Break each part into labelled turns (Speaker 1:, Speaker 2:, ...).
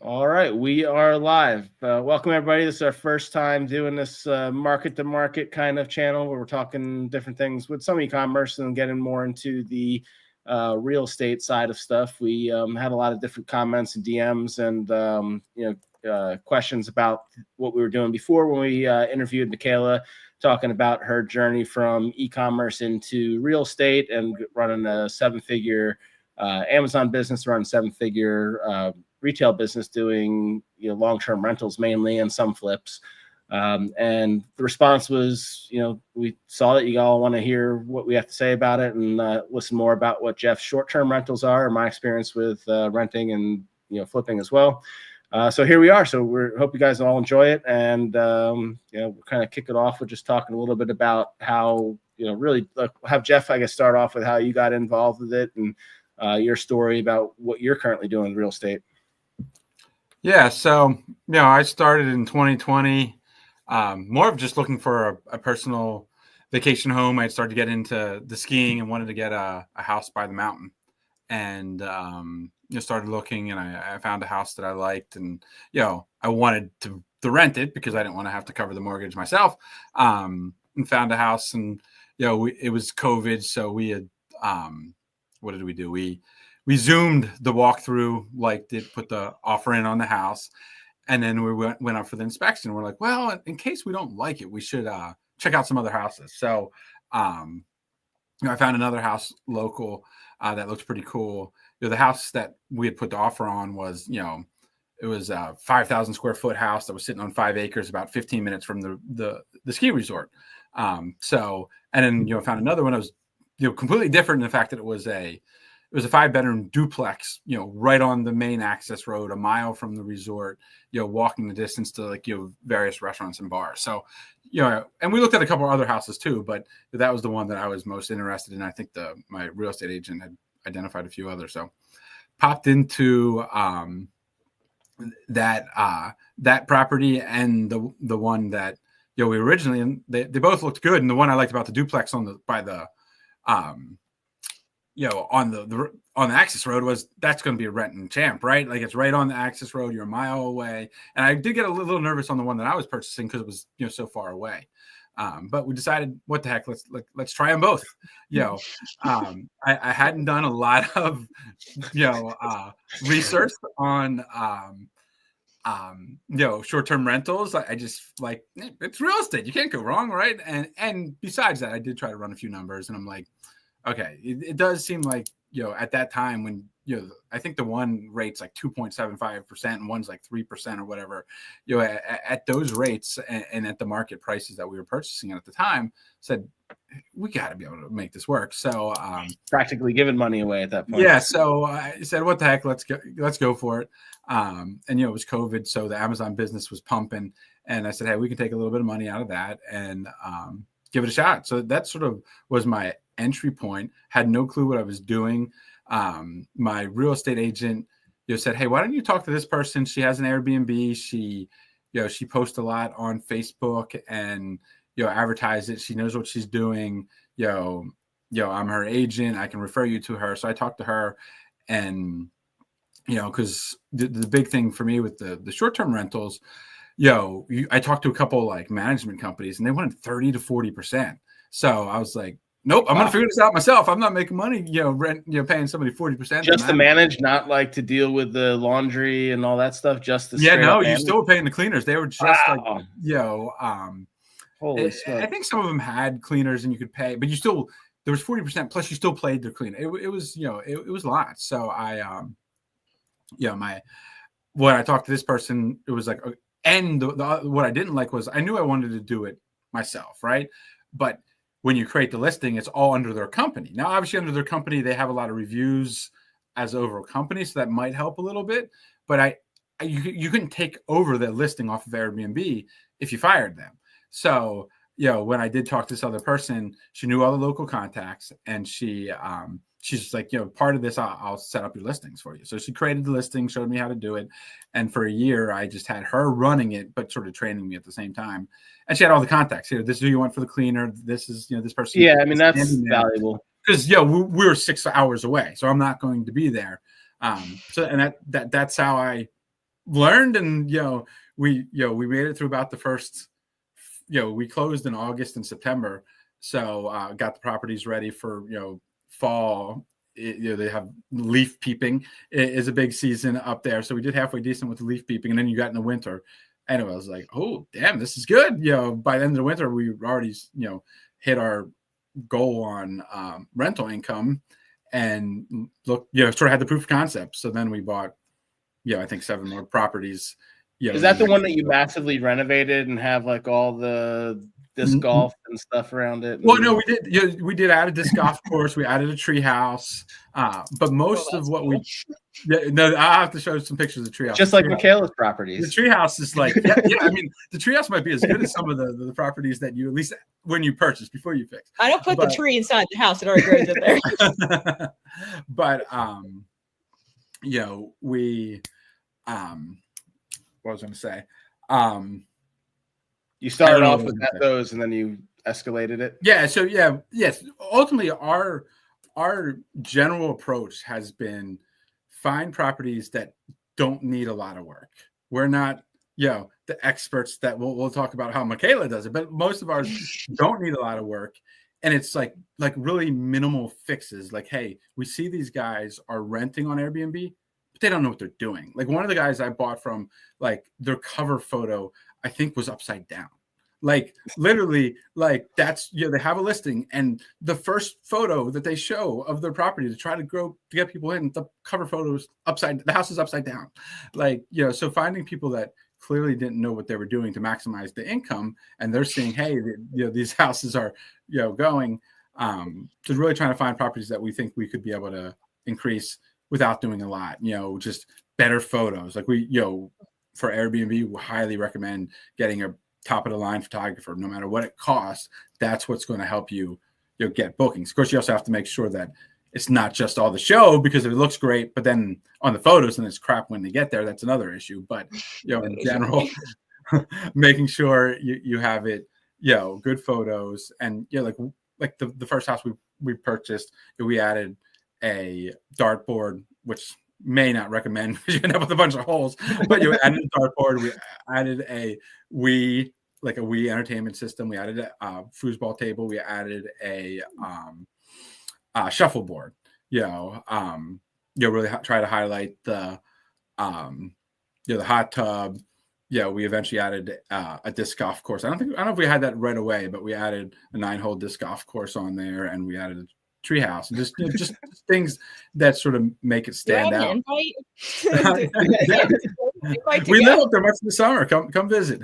Speaker 1: All right, we are live. Welcome, everybody. This is our first time doing this market-to-market kind of channel where we're talking different things with some e-commerce and getting more into the real estate side of stuff. We had a lot of different comments and DMs and questions about what we were doing before when we interviewed Makayla, talking about her journey from e-commerce into real estate and running a seven-figure Amazon business, running seven-figure retail business, doing long-term rentals mainly and some flips. And the response was, we saw that you all want to hear what we have to say about it and listen more about what Jeff's short-term rentals are and my experience with renting and flipping as well. So here we are. So we hope you guys all enjoy it, and we'll kind of kick it off with just talking a little bit about how really have Jeff, I guess, start off with how you got involved with it and your story about what you're currently doing in real estate.
Speaker 2: Yeah, so I started in 2020, more of just looking for a personal vacation home. I started to get into the skiing and wanted to get a house by the mountain, and started looking, and I found a house that I liked, and I wanted to rent it because I didn't want to have to cover the mortgage myself, and found a house, and it was COVID, so we had what did we do? We Zoomed the walkthrough, liked it, put the offer in on the house, and then we went up for the inspection. We're like, well, in case we don't like it, we should check out some other houses. So I found another house local that looks pretty cool. The house that we had put the offer on was, it was a 5,000 square foot house that was sitting on 5 acres, about 15 minutes from the ski resort. And then, found another one that was, completely different in the fact that it was a 5-bedroom duplex, right on the main access road, a mile from the resort, walking the distance to various restaurants and bars. So, and we looked at a couple of other houses too, but that was the one that I was most interested in. I think my real estate agent had identified a few others. So popped into that property, and the one that, we originally, and they both looked good. And the one I liked about the duplex on the access road was that's going to be a renting champ, right? Like, it's right on the access road. You're a mile away. And I did get a little nervous on the one that I was purchasing because it was, so far away. But we decided, what the heck, let's try them both. I hadn't done a lot of, research on, short-term rentals. I just it's real estate. You can't go wrong, right? And besides that, I did try to run a few numbers, and I'm like, okay, it does seem like, at that time when, I think the one rate's like 2.75% and one's like 3% or whatever, at those rates and at the market prices that we were purchasing at the time, said, we got to be able to make this work. So
Speaker 1: practically giving money away at that point.
Speaker 2: Yeah. So I said, what the heck, let's go for it. And, it was COVID. So the Amazon business was pumping, and I said, hey, we can take a little bit of money out of that and give it a shot. So that sort of was my entry point. Had no clue what I was doing. My real estate agent, said, hey, why don't you talk to this person? She has an Airbnb. She posts a lot on Facebook and, advertise it. She knows what she's doing. I'm her agent. I can refer you to her. So I talked to her, and, because the big thing for me with the short-term rentals, I talked to a couple management companies, and they wanted 30 to 40%. So I was like, nope, I'm going to figure this out myself. I'm not making money, paying somebody 40%.
Speaker 1: Just to manage, not to deal with the laundry and all that stuff. Just to
Speaker 2: you still were paying the cleaners. They were just
Speaker 1: holy
Speaker 2: I think some of them had cleaners and you could pay, but there was 40% plus you still paid the cleaner. It was, it was a lot. So when I talked to this person, it was like, and what I didn't like was I knew I wanted to do it myself, right? But when you create the listing, it's all under their company. Now, obviously, under their company, they have a lot of reviews as overall company, so that might help a little bit. But you couldn't take over the listing off of Airbnb if you fired them. So, when I did talk to this other person, she knew all the local contacts, and she's just like, part of this, I'll set up your listings for you. So she created the listing, showed me how to do it. And for a year, I just had her running it, but sort of training me at the same time. And she had all the contacts here. This is who you want for the cleaner. This is, this person.
Speaker 1: Yeah. I mean, that's valuable
Speaker 2: because, we're 6 hours away, so I'm not going to be there. And that's how I learned, and we made it through about the first. We closed in August and September, so got the properties ready for fall. They have leaf peeping is a big season up there, so we did halfway decent with the leaf peeping, and then you got in the winter, and it was like, oh damn, this is good. By the end of the winter, we already hit our goal on rental income, and look, sort of had the proof of concept. So then we bought, I think 7 more properties.
Speaker 1: Is that the one that you massively renovated and have like all the disc golf and stuff around it?
Speaker 2: Well, no, we did. We did add a disc golf course. We added a tree house. But most of what cool. I'll have to show some pictures of the tree house.
Speaker 1: Just like Makayla's properties.
Speaker 2: The tree house is like, I mean, the tree house might be as good as some of the properties that you, at least when you purchase, before you fix.
Speaker 3: I don't put the tree inside the house. It already grows in there.
Speaker 2: But, we, what was I going to say?
Speaker 1: You started off with those and then you escalated it.
Speaker 2: Yeah. So yes. Ultimately, our general approach has been find properties that don't need a lot of work. We're not, the experts that we'll talk about how Makayla does it, but most of ours don't need a lot of work. And it's like really minimal fixes. Like, hey, we see these guys are renting on Airbnb, but they don't know what they're doing. Like one of the guys I bought from, like their cover photo, I think was upside down. Like literally, like that's, they have a listing and the first photo that they show of their property to try to get people in, the cover photo is the house is upside down. Like, so finding people that clearly didn't know what they were doing to maximize the income, and they're seeing, hey, these houses are, going, to really trying to find properties that we think we could be able to increase without doing a lot, just better photos. Like for Airbnb, we highly recommend getting a top of the line photographer, no matter what it costs. That's what's going to help you, get bookings. Of course, you also have to make sure that it's not just all the show, because if it looks great, but then on the photos and it's crap when they get there, that's another issue. But, in general, making sure you have it, good photos. And like the first house we purchased, we added a dartboard, which may not recommend because you end up with a bunch of holes, but you added a dartboard. We added a Wii entertainment system. We added a foosball table. We added a shuffleboard. Really try to highlight the the hot tub. We eventually added a disc golf course. I don't know if we had that right away, but we added a 9-hole disc golf course on there, and we added a treehouse, and just things that sort of make it stand out. We live up there much in the summer. Come visit.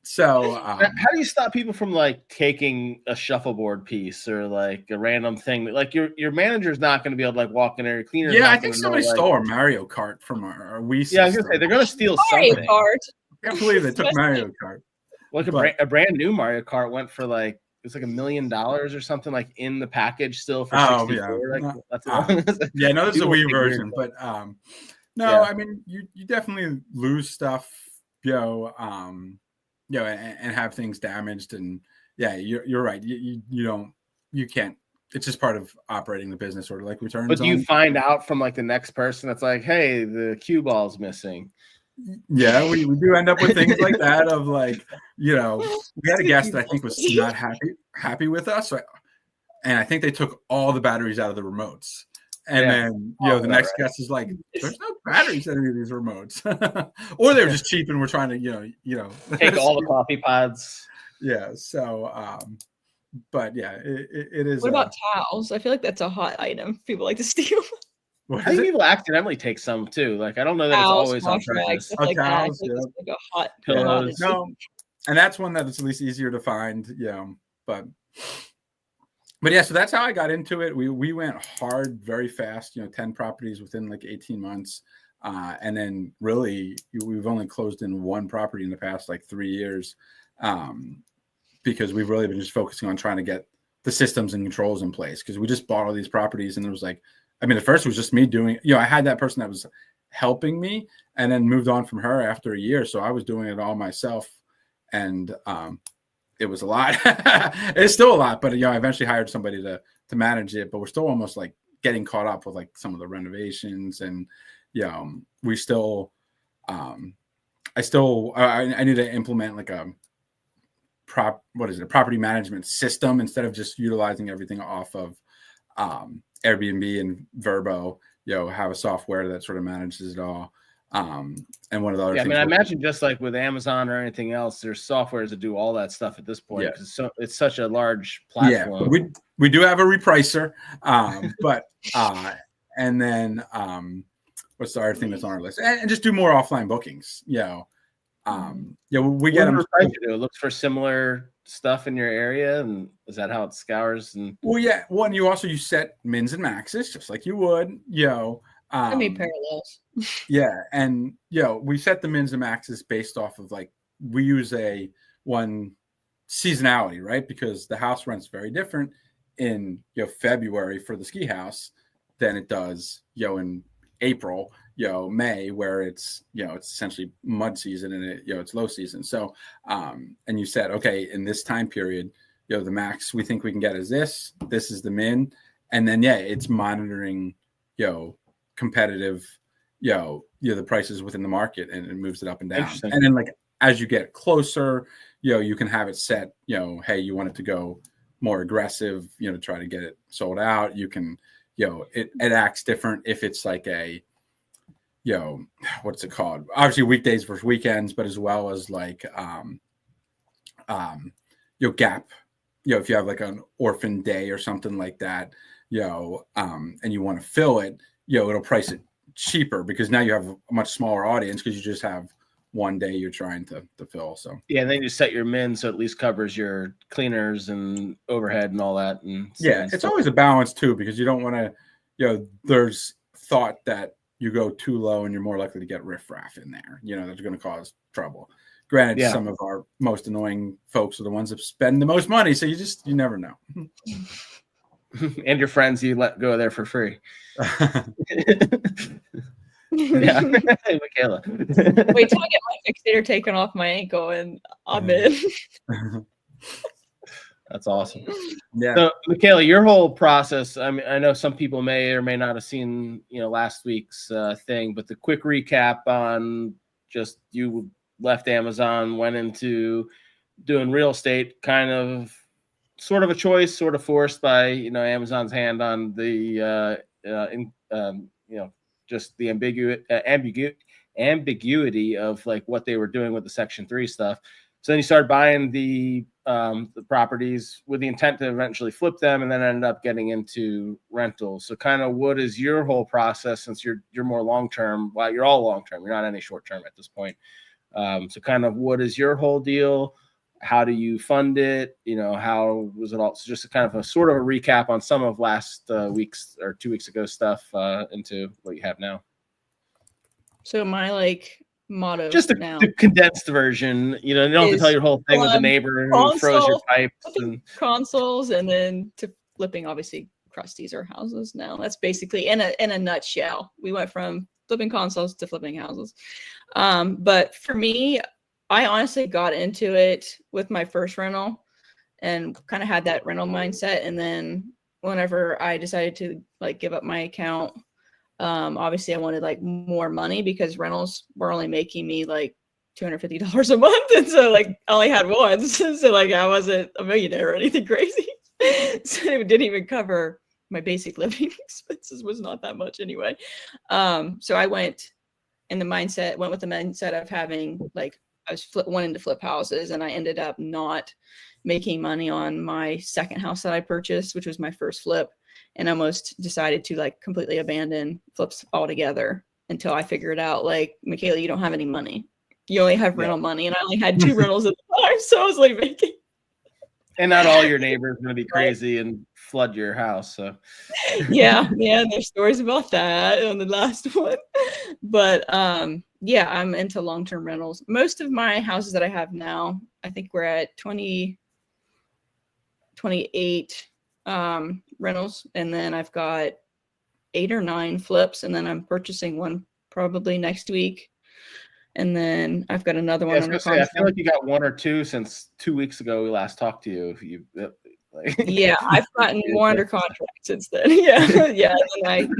Speaker 2: So
Speaker 1: how do you stop people from like taking a shuffleboard piece or like a random thing? Like your manager's not going to be able to like walk in there, cleaner.
Speaker 2: Yeah, I think somebody stole our Mario Kart from our Wii system.
Speaker 1: Yeah, I was gonna say they're gonna steal
Speaker 3: Mario
Speaker 1: something.
Speaker 3: Kart.
Speaker 2: I can't believe they took Mario Kart.
Speaker 1: Like a brand new Mario Kart went for like, it's like $1 million or something, like in the package still for 64.
Speaker 2: Yeah.
Speaker 1: That's
Speaker 2: yeah, no, this is a Wii version, but I mean, you definitely lose stuff, and have things damaged, and you're right. You can't. It's just part of operating the business, or like returns.
Speaker 1: But do you find out from like the next person that's like, hey, the cue ball's missing?
Speaker 2: Yeah, we do end up with things like that of like, we had a guest that I think was not happy with us. And I think they took all the batteries out of the remotes. And then, the next guest is like, there's no batteries in any of these remotes. Or they were just cheap and we're trying to,
Speaker 1: take all the coffee pods.
Speaker 2: Yeah. So, but yeah, it is.
Speaker 3: What about towels? I feel like that's a hot item people like to steal.
Speaker 1: I think people accidentally take some too. Like I don't know that
Speaker 3: towels,
Speaker 1: it's always on purpose.
Speaker 3: Stuff like
Speaker 2: towels,
Speaker 3: that. It's like a hot
Speaker 1: pillows.
Speaker 2: No, and that's one that it's at least easier to find. But yeah, so that's how I got into it. We went hard very fast. 10 properties within like 18 months, and then really we've only closed in one property in the past like 3 years, because we've really been just focusing on trying to get the systems and controls in place, because we just bought all these properties and it was like. I mean, at first it was just me doing, I had that person that was helping me and then moved on from her after a year. So I was doing it all myself, and it was a lot. It's still a lot, but I eventually hired somebody to manage it, but we're still almost like getting caught up with like some of the renovations, and we still I still I need to implement like a property management system instead of just utilizing everything off of Airbnb and Verbo. Have a software that sort of manages it all. And one of the other things,
Speaker 1: I imagine just like with Amazon or anything else, there's softwares that do all that stuff at this point because it's such a large platform.
Speaker 2: Yeah, we do have a repricer, but and then what's the other thing that's on our list? And just do more offline bookings. We get them.
Speaker 1: It looks for similar stuff in your area, and is that how it scours? And
Speaker 2: you set mins and maxes just like you would.
Speaker 3: I mean parallels.
Speaker 2: And we set the mins and maxes based off of we use one seasonality, right? Because the house rent's very different in February for the ski house than it does in April, May, where it's it's essentially mud season and it's low season. So and you said, okay, in this time period, the max we think we can get is this is the min, and then it's monitoring competitive the prices within the market, and it moves it up and down. And then as you get closer, you can have it set, hey, you want it to go more aggressive, to try to get it sold out. You can, it acts different if it's like a, what's it called? Obviously weekdays versus weekends, but as well as gap, if you have like an orphan day or something like that, and you want to fill it, it'll price it cheaper because now you have a much smaller audience because you just have one day you're trying to fill. So
Speaker 1: and then you set your min so at least covers your cleaners and overhead and all that. And
Speaker 2: it's always a balance too, because you don't want to, there's thought that you go too low and you're more likely to get riffraff in there, that's going to cause trouble. Granted, some of our most annoying folks are the ones that spend the most money, so you never know.
Speaker 1: And your friends you let go there for free. Makayla.
Speaker 3: Wait till I get my fixator taken off my ankle and I'm in.
Speaker 1: That's awesome. Yeah. So Makayla, your whole process, I mean, I know some people may or may not have seen, last week's thing, but the quick recap on just you left Amazon, went into doing real estate, kind of sort of a choice, sort of forced by, Amazon's hand on the, just the ambiguity of like what they were doing with the Section 3 stuff. So then you started buying the properties with the intent to eventually flip them, and then ended up getting into rentals. So kind of what is your whole process, since you're more long-term? Well, you're all long-term. You're not any short-term at this point. So kind of what is your whole deal? How do you fund it? How was it all? So just a kind of a sort of a recap on some of last week's or 2 weeks ago stuff into what you have now.
Speaker 3: So my motto,
Speaker 1: just the condensed version, you don't have to tell your whole thing with the neighbor who froze your pipes and
Speaker 3: consoles, and then to flipping obviously crusties or houses now. That's basically in a nutshell. We went from flipping consoles to flipping houses. But for me, I honestly got into it with my first rental and kind of had that rental mindset. And then whenever I decided to give up my account, obviously I wanted more money because rentals were only making me $250 a month. And so I only had one. So I wasn't a millionaire or anything crazy. So it didn't even cover my basic living expenses, was not that much anyway. So I went with the mindset of having I was wanting to flip houses, and I ended up not making money on my second house that I purchased, which was my first flip, and almost decided to completely abandon flips altogether until I figured out Makayla, you don't have any money. You only have rental money, and I only had 2 rentals at the time, so I was making.
Speaker 1: And not all your neighbors are going to be crazy and flood your house. So
Speaker 3: yeah, there's stories about that on the last one. But I'm into long-term rentals. Most of my houses that I have now, I think we're at 28 rentals, and then I've got 8 or 9 flips, and then I'm purchasing one probably next week. And then I've got another one.
Speaker 1: I feel like you got 1 or 2 since 2 weeks ago we last talked to you.
Speaker 3: Yeah, I've gotten more under contract since then. Yeah. And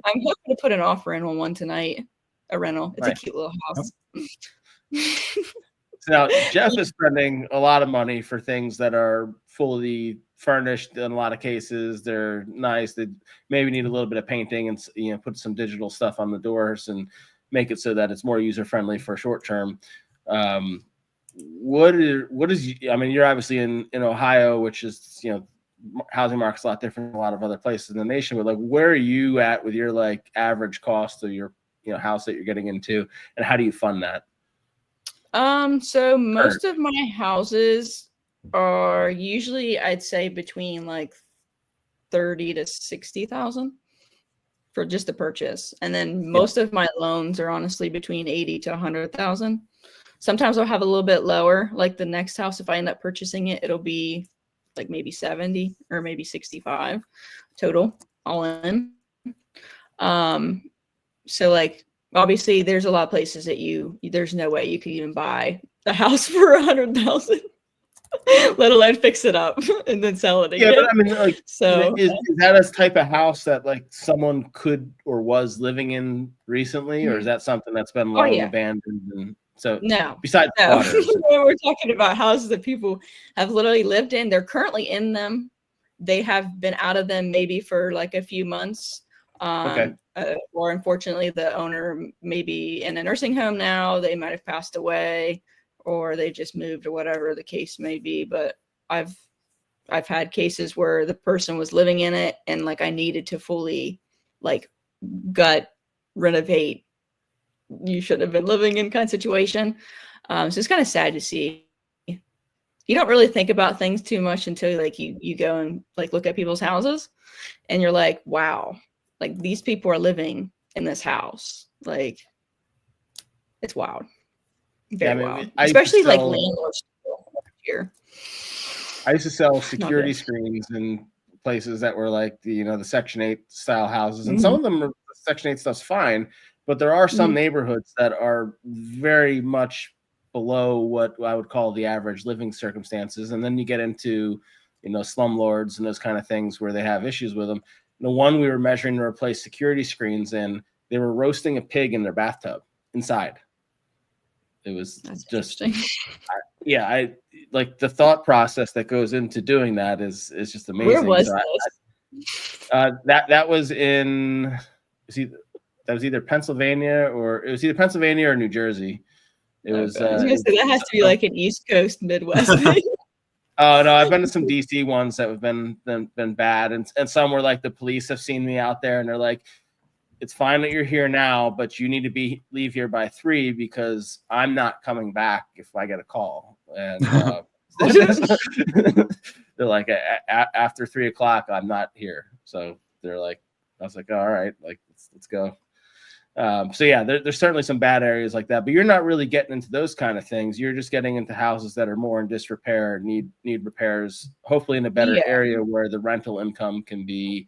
Speaker 3: I'm hoping to put an offer in on one tonight. a rental. It's
Speaker 1: Nice.
Speaker 3: a cute little house.
Speaker 1: So now Jeff is spending a lot of money for things that are fully furnished in a lot of cases. They're nice. They maybe need a little bit of painting and, you know, put some digital stuff on the doors and make it so that it's more user friendly for short term. What is, I mean, you're obviously in Ohio, which is, you know, housing market's a lot different than a lot of other places in the nation, but like, where are you at with your like average cost of your, you know, house that you're getting into, and how do you fund that?
Speaker 3: So most of my houses are usually, I'd say, between like 30 to 60,000 for just the purchase. And then most of my loans are honestly between 80 to 100,000. Sometimes I'll have a little bit lower, like the next house, if I end up purchasing it, it'll be like maybe 70 or maybe 65 total all in. So like, obviously there's a lot of places that there's no way you could even buy a house for 100,000, let alone fix it up and then sell it again.
Speaker 1: Yeah, but I mean, like,
Speaker 3: so
Speaker 1: is that a type of house that like someone could or was living in recently, or is that something that's been long abandoned? And so
Speaker 3: no,
Speaker 1: besides water,
Speaker 3: we're talking about houses that people have literally lived in. They're currently in them. They have been out of them maybe for like a few months. Or unfortunately, the owner may be in a nursing home now. They might have passed away, or they just moved, or whatever the case may be. But I've had cases where the person was living in it, and like I needed to fully like gut renovate. You should have been living in kind of situation. So it's kind of sad to see. You don't really think about things too much until like you go and like look at people's houses, and you're like, wow, like these people are living in this house. Like it's wild. Very wild. Especially like landlords here.
Speaker 1: I used to sell security screens in places that were like the, you know, the Section 8 style houses, and some of them are, Section 8 stuff's fine, but there are some neighborhoods that are very much below what I would call the average living circumstances. And then you get into, you know, slumlords and those kind of things where they have issues with them. The one we were measuring to replace security screens in, they were roasting a pig in their bathtub inside. It was just, I like the thought process that goes into doing that is just amazing.
Speaker 3: Where was
Speaker 1: that was in, that was either Pennsylvania or New Jersey. It was.
Speaker 3: That has to be like an East Coast Midwest thing.
Speaker 1: Oh no, I've been to some DC ones that have been bad, and some where like the police have seen me out there and they're like, "It's fine that you're here now, but you need to leave here by 3 because I'm not coming back if I get a call." And they're like, "After 3 o'clock, I'm not here." So they're like, I was like, "All right, like let's go." So yeah, there's certainly some bad areas like that, but you're not really getting into those kind of things. You're just getting into houses that are more in disrepair, need repairs, hopefully in a better area where the rental income can be,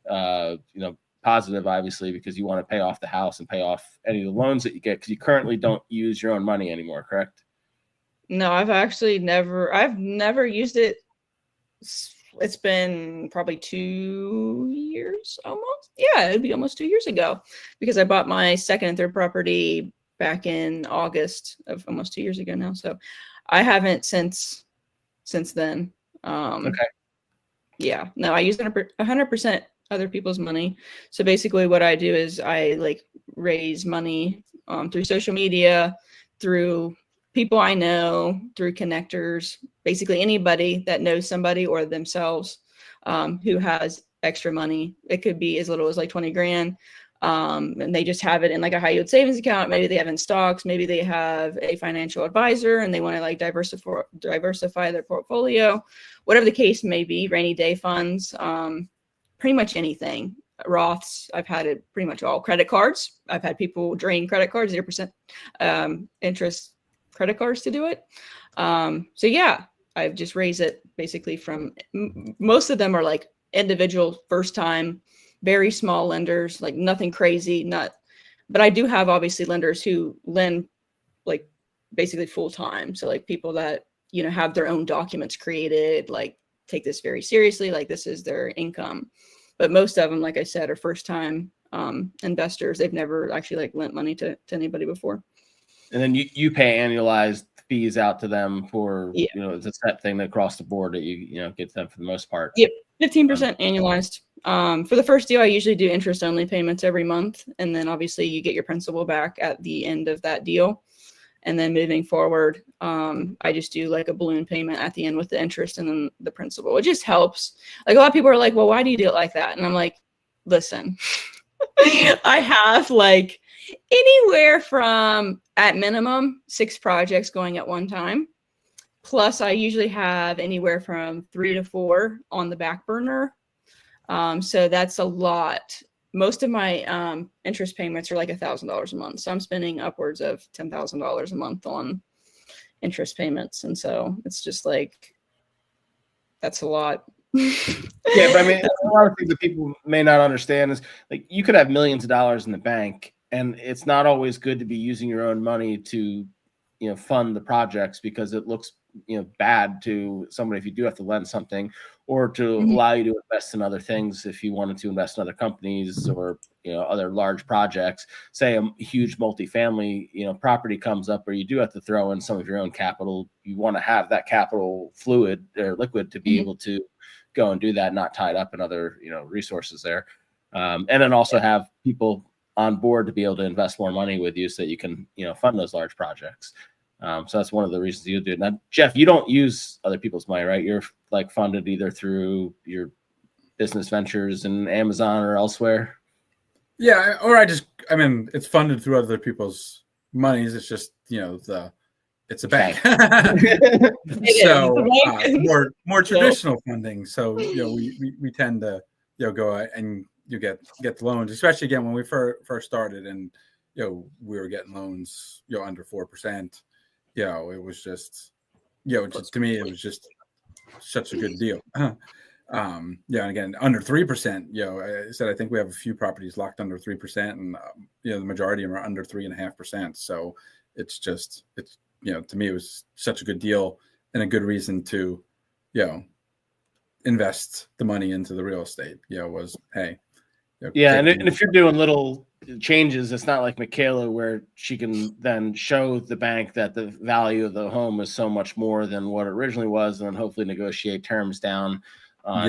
Speaker 1: you know, positive, obviously, because you want to pay off the house and pay off any of the loans that you get, because you currently don't use your own money anymore, correct?
Speaker 3: No, I've never used it. It's been probably 2 years almost. Yeah, it'd be almost 2 years ago, because I bought my second and third property back in August of almost 2 years ago now. So I haven't since then. Yeah, no, I use 100% other people's money. So basically what I do is I like raise money through social media, through people I know, through connectors, basically anybody that knows somebody or themselves who has extra money. It could be as little as like 20 grand. And they just have it in like a high yield savings account. Maybe they have in stocks. Maybe they have a financial advisor and they want to like diversify their portfolio, whatever the case may be, rainy day funds, pretty much anything. Roths, I've had it pretty much all. Credit cards, I've had people drain credit cards, 0% interest credit cards to do it. So yeah, I've just raised it basically from, most of them are like individual first time, very small lenders, like nothing crazy, but I do have obviously lenders who lend like basically full time. So like people that, you know, have their own documents created, like take this very seriously, like this is their income. But most of them, like I said, are first time investors. They've never actually like lent money to anybody before.
Speaker 1: And then you pay annualized fees out to them for,
Speaker 3: Yeah.
Speaker 1: it's a set thing across the board that you get to them for the most part.
Speaker 3: Yep. 15% annualized. For the first deal, I usually do interest only payments every month. And then obviously you get your principal back at the end of that deal. And then moving forward, I just do like a balloon payment at the end with the interest and then the principal. It just helps. Like a lot of people are like, well, why do you do it like that? And I'm like, listen, I have like anywhere from at minimum 6 projects going at one time. Plus I usually have anywhere from 3 to 4 on the back burner. So that's a lot. Most of my interest payments are like $1,000 a month. So I'm spending upwards of $10,000 a month on interest payments. And so it's just like, that's a lot.
Speaker 1: Yeah, but I mean, a lot of things that people may not understand is like you could have millions of dollars in the bank, and it's not always good to be using your own money to, fund the projects, because it looks, bad to somebody if you do have to lend something, or to allow you to invest in other things if you wanted to invest in other companies or other large projects. Say a huge multifamily property comes up where you do have to throw in some of your own capital. You want to have that capital fluid or liquid to be able to go and do that, not tied up in other resources there, and then also have people on board to be able to invest more money with you so that you can fund those large projects. So that's one of the reasons you do it. Now, Jeff, you don't use other people's money, right? You're like funded either through your business ventures and Amazon or elsewhere.
Speaker 2: Yeah, or it's funded through other people's monies. It's just it's a bank. So more traditional funding. So we tend to go out and you get the loans, especially again when we first started, and we were getting loans under 4%. It was just to me it was just such a good deal. And again, under 3%, I said, I think we have a few properties locked under 3%, and the majority of them are under 3.5%. So it's to me, it was such a good deal and a good reason to, invest the money into the real estate. Was, hey.
Speaker 1: And if you're doing little changes, it's not like Makayla where she can then show the bank that the value of the home is so much more than what it originally was, and then hopefully negotiate terms down on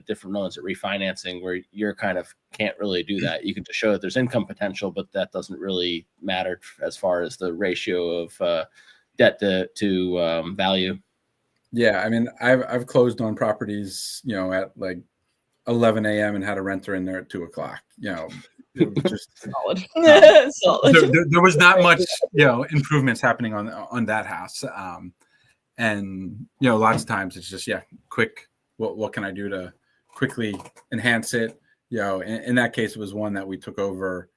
Speaker 1: different loans at refinancing, where you're kind of can't really do that. You can just show that there's income potential, but that doesn't really matter as far as the ratio of debt to value.
Speaker 2: Yeah, I mean, I've closed on properties, at like 11 a.m. and had a renter in there at 2 o'clock. It was just
Speaker 3: solid.
Speaker 2: There was not much, improvements happening on that house. And lots of times it's just quick. What can I do to quickly enhance it? In that case, it was one that we took over.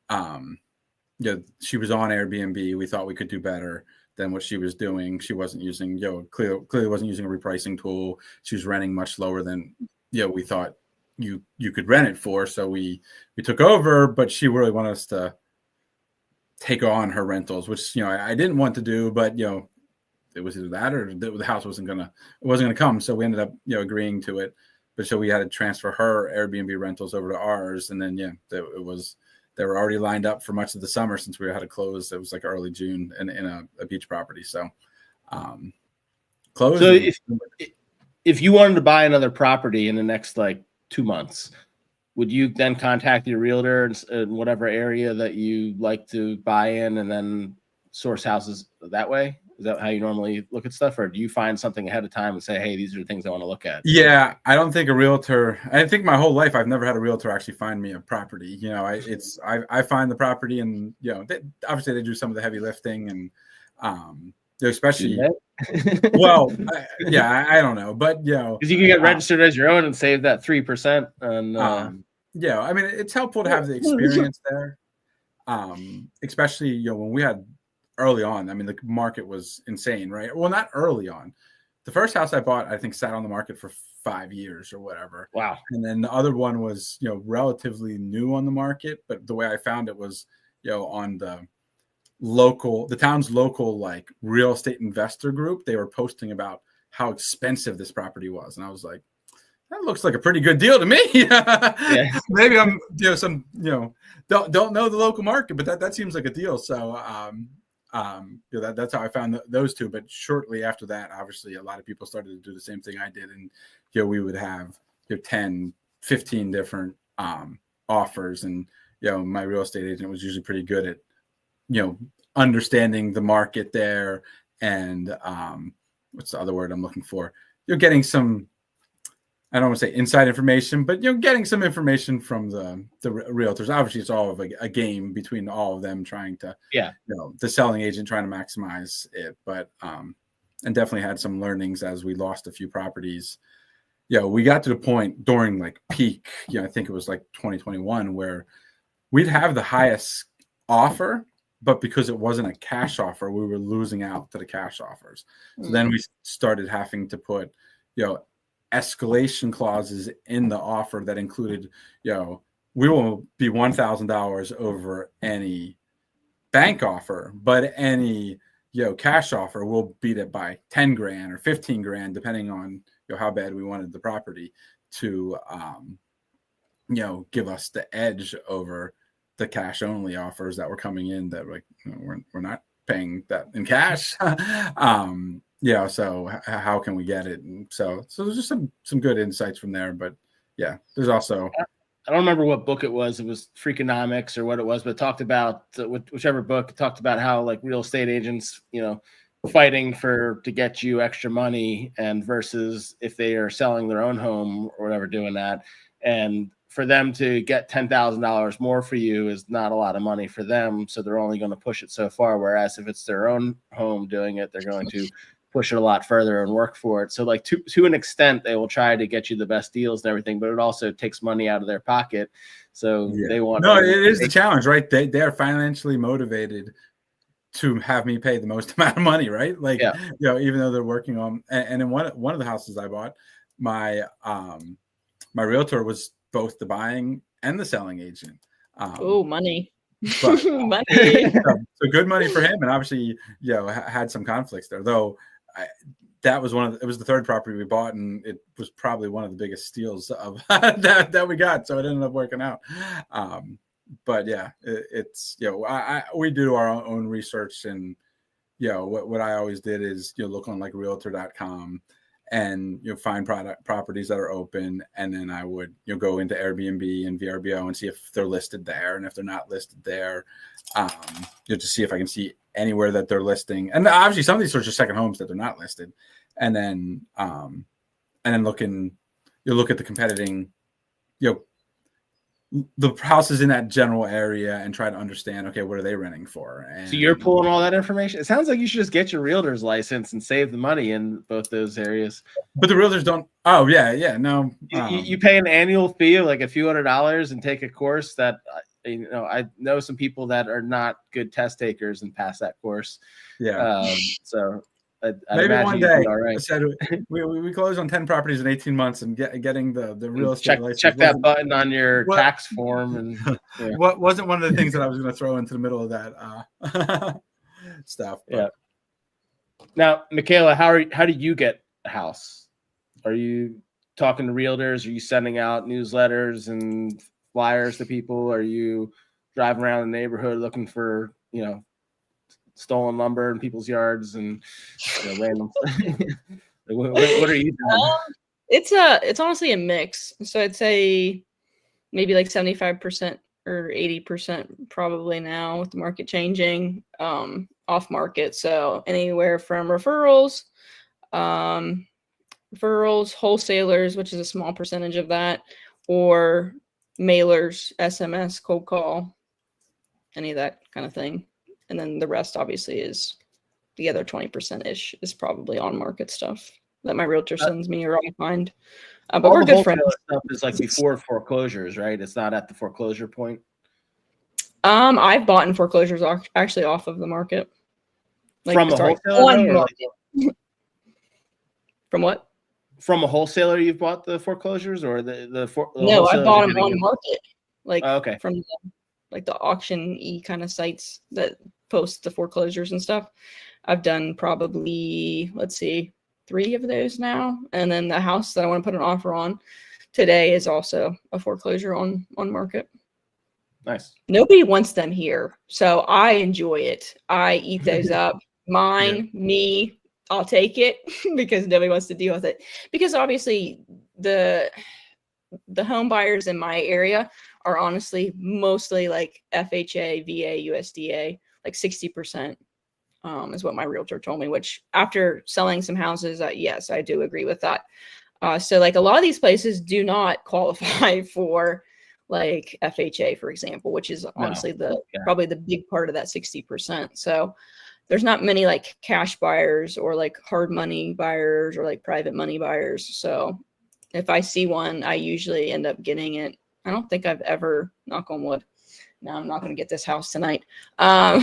Speaker 2: She was on Airbnb. We thought we could do better than what she was doing. She wasn't using, clearly wasn't using a repricing tool. She was renting much lower than, we thought you could rent it for. So we took over, but she really wanted us to take on her rentals, which, I didn't want to do, but, it was either that or the house wasn't gonna come. So we ended up, agreeing to it. But so we had to transfer her Airbnb rentals over to ours. And then, they were already lined up for much of the summer since we had to close. It was like early June in a beach property. So close.
Speaker 1: So if you wanted to buy another property in the next 2 months, would you then contact your realtor in whatever area that you like to buy in and then source houses that way? Is that how you normally look at stuff, or do you find something ahead of time and say, hey, these are the things I want to look at?
Speaker 2: Yeah, I don't think a realtor, I think my whole life I've never had a realtor actually find me a property. I find the property, and obviously they do some of the heavy lifting, and especially well, I don't know, but
Speaker 1: because you can get registered as your own and save that 3%. And
Speaker 2: I mean, it's helpful to have the experience there, especially when we had early on. I mean, the market was insane, right? Well, not early on. The first house I bought, I think, sat on the market for 5 years or whatever.
Speaker 1: Wow.
Speaker 2: And then the other one was relatively new on the market, but the way I found it was on the town's local real estate investor group. They were posting about how expensive this property was, and I was like, that looks like a pretty good deal to me.
Speaker 1: Yeah.
Speaker 2: Maybe I'm, don't know the local market, but that seems like a deal. So, that's how I found those two. But shortly after that, obviously, a lot of people started to do the same thing I did, and we would have 10, 15 different offers, and my real estate agent was usually pretty good at understanding the market there, and what's the other word I'm looking for? You're getting some, I don't want to say inside information, but getting some information from the realtors. Obviously, it's all of a game between all of them trying to, the selling agent trying to maximize it. But and definitely had some learnings as we lost a few properties. We got to the point during like peak, I think it was like 2021, where we'd have the highest offer, but because it wasn't a cash offer, we were losing out to the cash offers. So then we started having to put, escalation clauses in the offer that included, we will be $1,000 over any bank offer, but any, cash offer will beat it by 10 grand or 15 grand, depending on, how bad we wanted the property to, give us the edge over the cash only offers that were coming in that we're not paying that in cash. So how can we get it? And so there's just some good insights from there, but there's also,
Speaker 1: I don't remember what book it was. It was Freakonomics or what it was, but it talked about whichever book talked about how like real estate agents, fighting to get you extra money, and versus if they are selling their own home or whatever, doing that. And for them to get $10,000 more for you is not a lot of money for them. So they're only going to push it so far. Whereas if it's their own home doing it, they're going to push it a lot further and work for it. So like to an extent, they will try to get you the best deals and everything, but it also takes money out of their pocket. So they want
Speaker 2: it is the challenge, right? They are financially motivated to have me pay the most amount of money, right? Like, even though they're working on, and in one of the houses I bought, my realtor was both the buying and the selling agent.
Speaker 3: Money.
Speaker 2: But,
Speaker 3: money.
Speaker 2: So good money for him, and obviously, had some conflicts there. Though it was the third property we bought, and it was probably one of the biggest steals of that we got. So it ended up working out. But it's we do our own research, and what I always did is look on like realtor.com and find properties that are open, and then I would go into Airbnb and VRBO and see if they're listed there, and if they're not listed there, to see if I can see anywhere that they're listing. And obviously some of these are just second homes that they're not listed, and then look at the competing the houses in that general area and try to understand, okay, what are they renting for? And
Speaker 1: so you're pulling all that information. It sounds like you should just get your realtor's license and save the money in both those areas.
Speaker 2: But the realtors don't. Oh no.
Speaker 1: You pay an annual fee of like a few $100s and take a course that, I know some people that are not good test takers and pass that course. So
Speaker 2: maybe one day.
Speaker 1: Right.
Speaker 2: I said we closed on 10 properties in 18 months, and getting the real estate license.
Speaker 1: Check that button on your tax form. And
Speaker 2: what wasn't one of the things that I was going to throw into the middle of that stuff. But.
Speaker 1: Now, Makayla, how do you get a house? Are you talking to realtors? Are you sending out newsletters and flyers to people? Are you driving around the neighborhood looking for stolen lumber in people's yards and random? what are you doing?
Speaker 3: It's honestly a mix. So I'd say maybe like 75% or 80% probably now, with the market changing, off market. So anywhere from referrals, wholesalers, which is a small percentage of that, or mailers, SMS, cold call, any of that kind of thing. And then the rest obviously is the other 20% is probably on market stuff that my realtor sends me or I find. But we're good friends.
Speaker 1: Stuff is like before foreclosures, right? It's not at the foreclosure point.
Speaker 3: I've bought in foreclosures actually off of the market.
Speaker 1: From a wholesaler?
Speaker 3: From what?
Speaker 1: From a wholesaler, you've bought the foreclosures, or the
Speaker 3: no, I bought them on market, from the auction kind of sites that post the foreclosures and stuff. I've done probably, let's see, 3 of those now. And then the house that I want to put an offer on today is also a foreclosure on market.
Speaker 1: Nice.
Speaker 3: Nobody wants them here, so I enjoy it. I eat those up. Mine, me, I'll take it because nobody wants to deal with it. Because obviously the home buyers in my area are honestly mostly like FHA, VA, USDA, like 60%. Is what my realtor told me, which after selling some houses, yes, I do agree with that. So like a lot of these places do not qualify for like FHA, for example, which is honestly probably the big part of that 60%. So there's not many like cash buyers or like hard money buyers or like private money buyers. So if I see one, I usually end up getting it. I don't think I've ever, knock on wood. No, I'm not going to get this house tonight. I've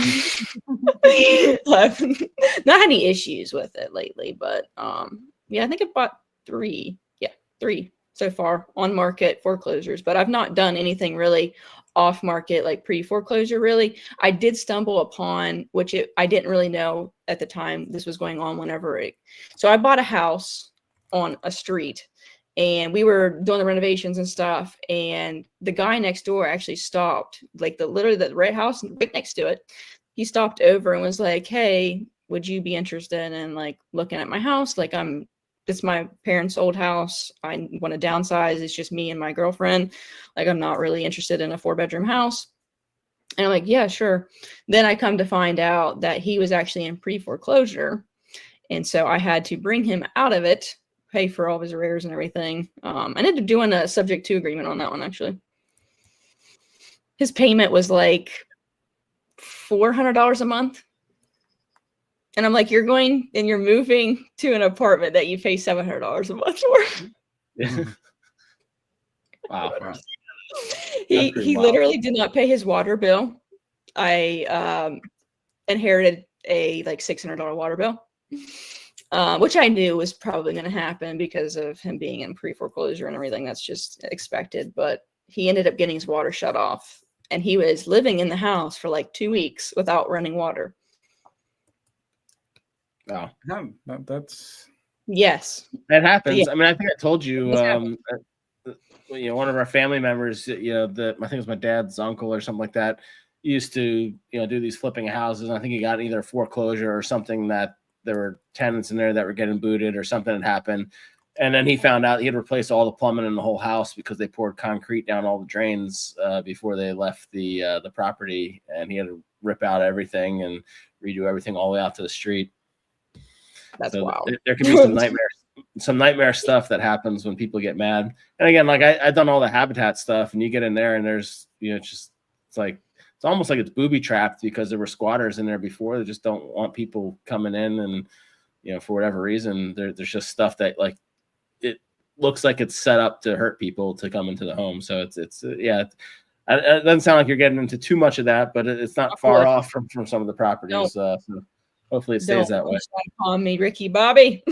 Speaker 3: not had any issues with it lately, but yeah, I think I bought 3 so far on market foreclosures, but I've not done anything really off market, like pre-foreclosure really. I did stumble upon, which I didn't really know at the time this was going on so I bought a house on a street and we were doing the renovations and stuff. And the guy next door actually stopped, like literally the red house right next to it. He stopped over and was like, "Hey, would you be interested in like looking at my house? Like it's my parents' old house. I want to downsize. It's just me and my girlfriend. Like, I'm not really interested in a 4-bedroom house." And I'm like, "Yeah, sure." Then I come to find out that he was actually in pre-foreclosure. And so I had to bring him out of it, pay for all of his arrears and everything. I ended up doing a subject to agreement on that one, actually. His payment was like $400 a month. And I'm like, "You're going and you're moving to an apartment that you pay $700 a month for."
Speaker 1: Wow.
Speaker 3: He literally did not pay his water bill. I inherited a like $600 water bill, which I knew was probably going to happen because of him being in pre-foreclosure and everything. That's just expected. But he ended up getting his water shut off, and he was living in the house for like 2 weeks without running water.
Speaker 1: Wow.
Speaker 2: That's
Speaker 3: Yes,
Speaker 1: that happens.
Speaker 3: Yeah.
Speaker 1: I mean, I think I told you, one of our family members, I think it was my dad's uncle or something like that, used to, do these flipping houses. And I think he got either foreclosure or something, that there were tenants in there that were getting booted or something had happened. And then he found out he had replaced all the plumbing in the whole house because they poured concrete down all the drains before they left the property. And he had to rip out everything and redo everything all the way out to the street.
Speaker 3: That's wild.
Speaker 1: There can be some nightmare stuff that happens when people get mad. And again, like I've done all the habitat stuff, and you get in there and there's, it's almost like it's booby trapped because there were squatters in there before. They just don't want people coming in, and for whatever reason, there's just stuff that like it looks like it's set up to hurt people to come into the home. So it doesn't sound like you're getting into too much of that, but it's not far off from some of the properties. So hopefully it stays that way.
Speaker 3: Call me Ricky Bobby.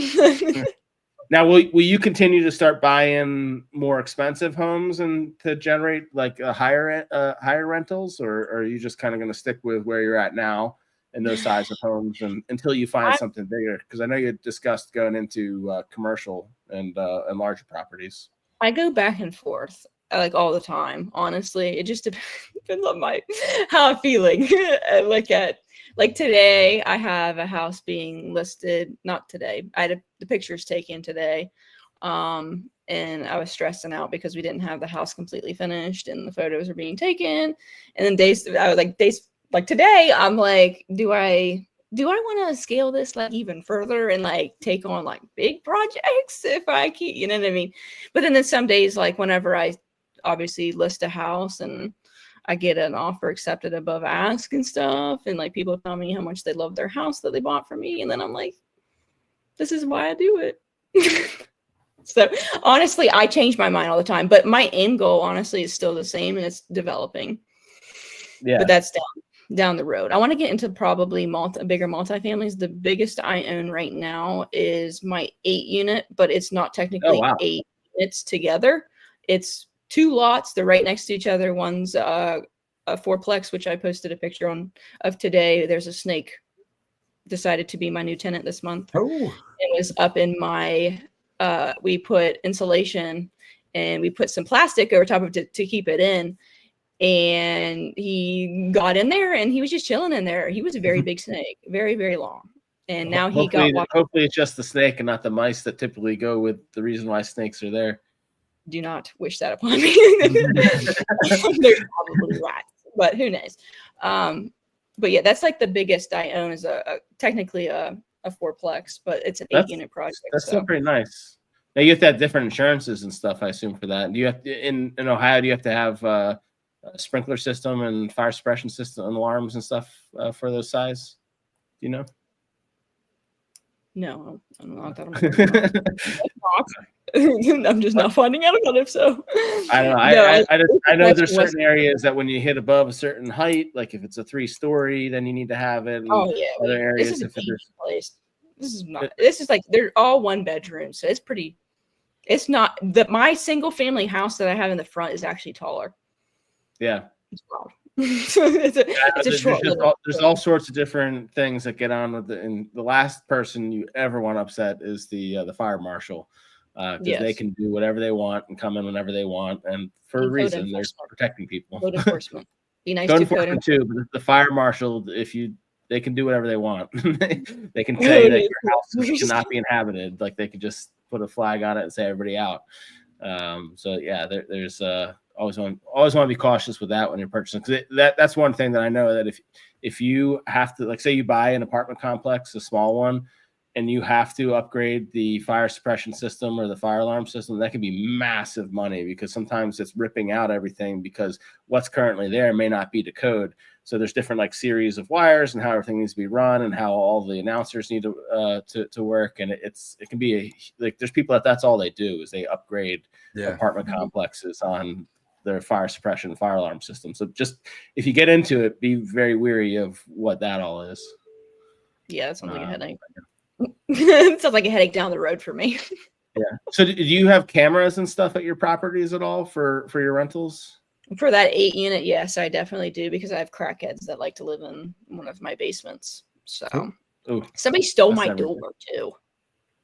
Speaker 1: Now, will you continue to start buying more expensive homes and to generate like higher rentals, or are you just kind of going to stick with where you're at now and those size of homes until you find something bigger? Because I know you discussed going into commercial and larger properties.
Speaker 3: I go back and forth like all the time. Honestly, it just depends on how I'm feeling. I look at. Like today, I have a house being listed. Not today. I had the pictures taken today, and I was stressing out because we didn't have the house completely finished, and the photos were being taken. And then days like today, I'm like, do I want to scale this like even further and like take on like big projects if I keep, you know what I mean? But then some days, like whenever I obviously list a house and I get an offer accepted above ask and stuff, and like people tell me how much they love their house that they bought from me, and then I'm like, this is why I do it. So honestly, I change my mind all the time, but my end goal honestly is still the same, and it's developing. Yeah, but that's down the road. I want to get into probably bigger multifamilies. The biggest I own right now is my 8-unit, but it's not technically 8 units together. It's 2 lots. They're right next to each other. One's a 4-plex, which I posted a picture of today. There's a snake decided to be my new tenant this month.
Speaker 2: Oh,
Speaker 3: It was up in my, we put insulation and we put some plastic over top of it to keep it in. And he got in there and he was just chilling in there. He was a very big snake, very, very long. And now he got
Speaker 1: hopefully it's just the snake and not the mice that typically go with the reason why snakes are there.
Speaker 3: Do not wish that upon me. There's probably rats, but who knows? But yeah, that's like the biggest I own is technically a fourplex, but it's an 8-unit project.
Speaker 1: That's still pretty nice. Now you have to have different insurances and stuff, I assume, for that. Do you have to, in Ohio? Do you have to have a sprinkler system and fire suppression system and alarms and stuff for those size? Do you know?
Speaker 3: No, I'm not that. I'm just not finding out about it. So
Speaker 1: I don't know. I know there's certain areas that when you hit above a certain height, like if it's a 3-story, then you need to have it.
Speaker 3: Oh yeah,
Speaker 1: other areas.
Speaker 3: This is a place. This is not. This is like they're all 1 bedroom, so it's pretty. It's not that my single family house that I have in the front is actually taller.
Speaker 1: Yeah.
Speaker 3: There's
Speaker 1: all sorts of different things that get on with it, and the last person you ever want to upset is the fire marshal, because they can do whatever they want and come in whenever they want, and for a reason. They're protecting people.
Speaker 3: Code enforcement. Be nice
Speaker 1: code
Speaker 3: to
Speaker 1: enforcement too, but the fire marshal, they can do whatever they want. They can say that your house cannot be inhabited. Like they could just put a flag on it and say everybody out. So yeah, there's always want to be cautious with that when you're purchasing, because that's one thing that I know, that if you have to, like, say you buy an apartment complex, a small one, and you have to upgrade the fire suppression system or the fire alarm system, that can be massive money, because sometimes it's ripping out everything because what's currently there may not be to code. So there's different like series of wires and how everything needs to be run and how all the announcers need to work. And it can be like there's people that's all they do is they upgrade apartment complexes on their fire suppression, fire alarm system. So just if you get into it, be very weary of what that all is.
Speaker 3: Yeah, that sounds like a headache. It sounds like a headache down the road for me.
Speaker 1: Yeah. So do you have cameras and stuff at your properties at all for your rentals?
Speaker 3: For that 8-unit, yes, I definitely do, because I have crackheads that like to live in one of my basements. So somebody stole my door too.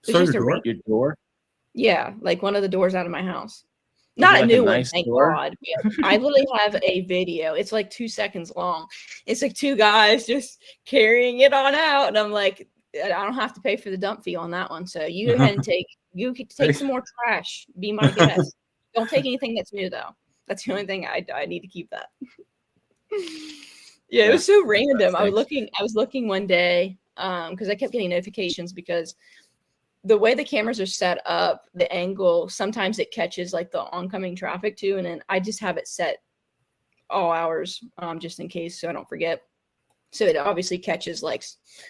Speaker 1: Your door?
Speaker 3: Yeah, like one of the doors out of my house. Not a new one, thank God. I literally have a video. It's like 2 seconds long. It's like 2 guys just carrying it on out, and I'm like, I don't have to pay for the dump fee on that one. So you go ahead and take some more trash. Be my guest. Don't take anything that's new though. That's the only thing I need to keep that. Yeah, it was so random. I was looking one day because I kept getting notifications, because the way the cameras are set up, the angle, sometimes it catches like the oncoming traffic too. And then I just have it set all hours just in case, so I don't forget. So it obviously catches like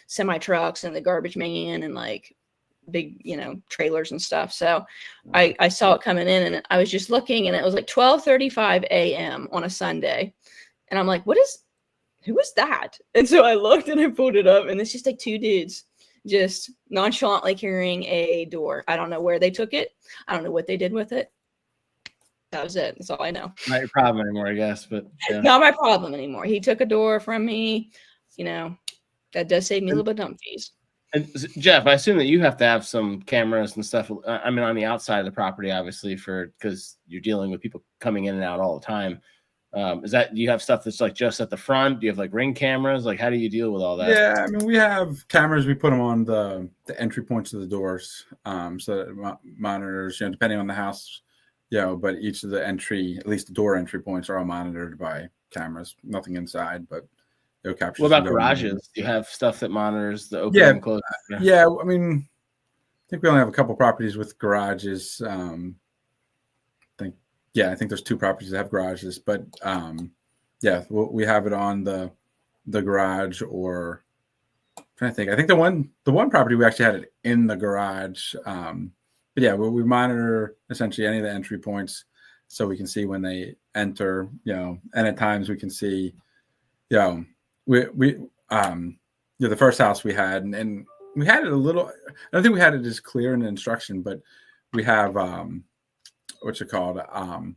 Speaker 3: semi trucks and the garbage man and like big, trailers and stuff. So I saw it coming in, and I was just looking, and it was like 12:35 a.m. on a Sunday. And I'm like, who was that? And so I looked and I pulled it up, and it's just like 2 dudes just nonchalantly carrying a door. I don't know where they took it. I don't know what they did with it. That was it. That's all I know.
Speaker 1: Not your problem anymore, I guess, but yeah.
Speaker 3: Not my problem anymore. He took a door from me. That does save me a little bit of dump fees.
Speaker 1: And Jeff, I assume that you have to have some cameras and stuff. I mean, on the outside of the property, obviously, because you're dealing with people coming in and out all the time. Do you have stuff that's like just at the front? Do you have like ring cameras? Like, how do you deal with all that?
Speaker 2: Yeah, I mean, we have cameras. We put them on the entry points of the doors, so that it monitors, depending on the house, but each of the at least the door entry points are all monitored by cameras. Nothing inside, but they'll capture.
Speaker 1: What about garages? Do you have stuff that monitors the open and close?
Speaker 2: Yeah, I mean, I think we only have a couple properties with garages. I think there's 2 properties that have garages, but we have it on the garage, or I'm trying to think. I think the one property we actually had it in the garage. But yeah, we monitor essentially any of the entry points, so we can see when they enter, and at times we can see, the first house we had, and we had it a little. I don't think we had it as clear in the instruction, but we have what's it called? A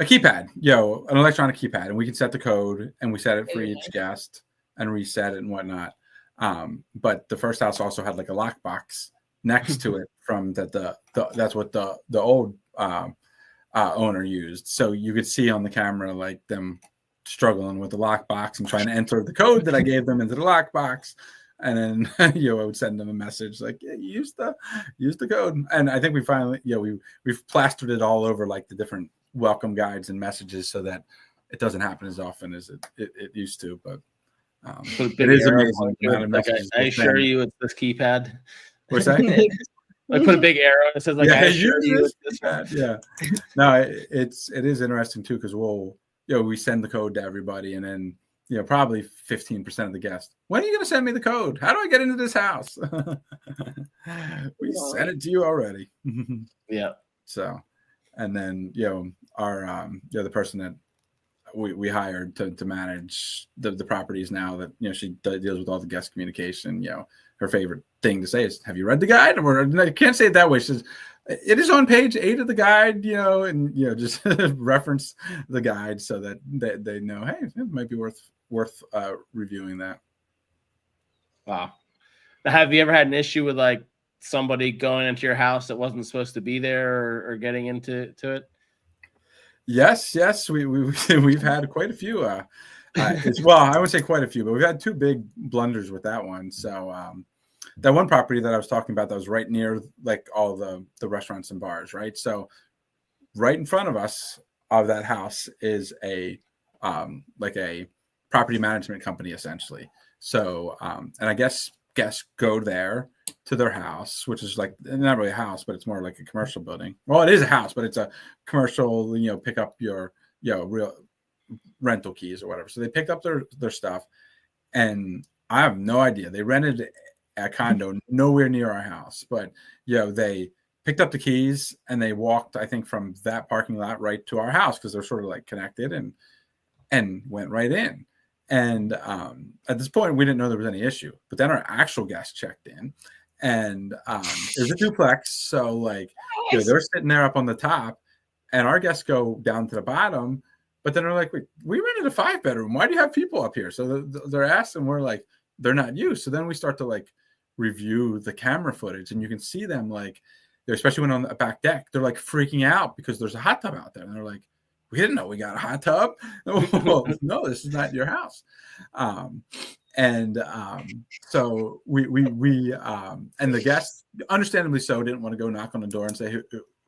Speaker 2: keypad, an electronic keypad, and we can set the code, and we set it for each guest and reset it and whatnot. But the first house also had like a lockbox next to it from that's what the old owner used. So you could see on the camera like them struggling with the lockbox and trying to enter the code that I gave them into the lockbox. And then I would send them a message like, yeah, use the code. And I think we finally, we've plastered it all over like the different welcome guides and messages so that it doesn't happen as often as it used to. But it is amazing the amount of messages.
Speaker 1: I assure you it's this keypad.
Speaker 2: What's that?
Speaker 1: I put a big arrow that says like, I assure you it's this
Speaker 2: keypad. Yeah. No, it is interesting too, because we send the code to everybody, and then probably 15% of the guests, when are you going to send me the code? How do I get into this house? We sent it to you already.
Speaker 1: Yeah.
Speaker 2: So, and then our the person that we hired to manage the properties now, that she deals with all the guest communication. Her favorite thing to say is, "Have you read the guide?" Or I can't say it that way. She says, "It is on page 8 of the guide," and just reference the guide so that they know, hey, it might be worth reviewing that.
Speaker 1: Wow. Now, have you ever had an issue with like somebody going into your house that wasn't supposed to be there or getting into it?
Speaker 2: Yes, we've had quite a few. Well, I would say quite a few, but we've had 2 big blunders with that one. So that one property that I was talking about that was right near like all the restaurants and bars, right? So right in front of us of that house is a like a property management company essentially. So and I guess guests go there to their house, which is like not really a house, but it's more like a commercial building. Well, it is a house, but it's a commercial, pick up your real rental keys or whatever. So they picked up their stuff, and I have no idea. They rented a condo nowhere near our house, but they picked up the keys and they walked, I think, from that parking lot right to our house because they're sort of like connected, and went right in. And at this point, we didn't know there was any issue. But then our actual guest checked in, and it was a duplex. So like they're sitting there up on the top, and our guests go down to the bottom. But then they're like, "Wait, we rented a 5-bedroom. Why do you have people up here?" So they're asking, we're like, "They're not used." So then we start to like review the camera footage, and you can see them like, especially when on the back deck, they're like freaking out because there's a hot tub out there, and they're like, "We didn't know we got a hot tub." Well, no, this is not your house. So we and the guests, understandably so, didn't want to go knock on the door and say,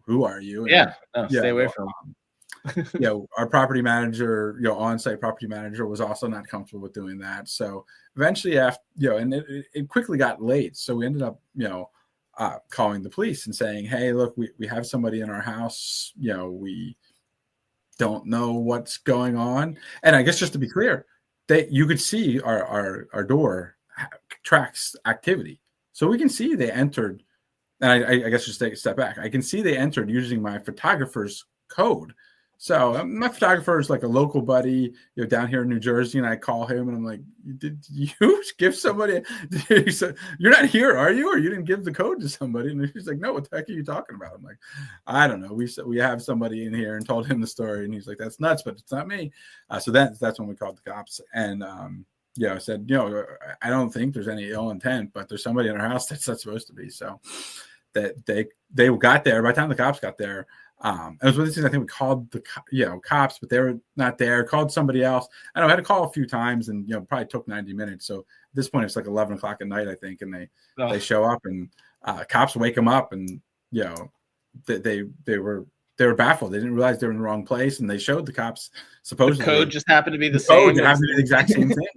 Speaker 2: "Who are you?" And,
Speaker 1: stay away from them.
Speaker 2: Our property manager, on-site property manager, was also not comfortable with doing that. So eventually, after and it quickly got late. So we ended up, calling the police and saying, "Hey, look, we have somebody in our house. We don't know what's going on." And I guess just to be clear, you could see our door tracks activity, so we can see they entered. And I guess just take a step back. I can see they entered using my photographer's code. So my photographer is like a local buddy, down here in New Jersey, and I call him and I'm like, "Did you give somebody? You're not here, are you? Or you didn't give the code to somebody?" And he's like, "No, what the heck are you talking about?" I'm like, "I don't know. We have somebody in here," and told him the story, and he's like, "That's nuts, but it's not me." So that's when we called the cops, and I said, "I don't think there's any ill intent, but there's somebody in our house that's not supposed to be." So that they got there. By the time the cops got there. It was one of these things. I think we called the cops, but they were not there. Called somebody else. I know I had to call a few times, and probably took 90 minutes. So at this point, it's like 11 o'clock at night, I think, and they show up, and cops wake them up, and they were baffled. They didn't realize they were in the wrong place, and they showed the cops supposedly
Speaker 1: the code just happened to be the same.
Speaker 2: Code happened to be the exact same thing.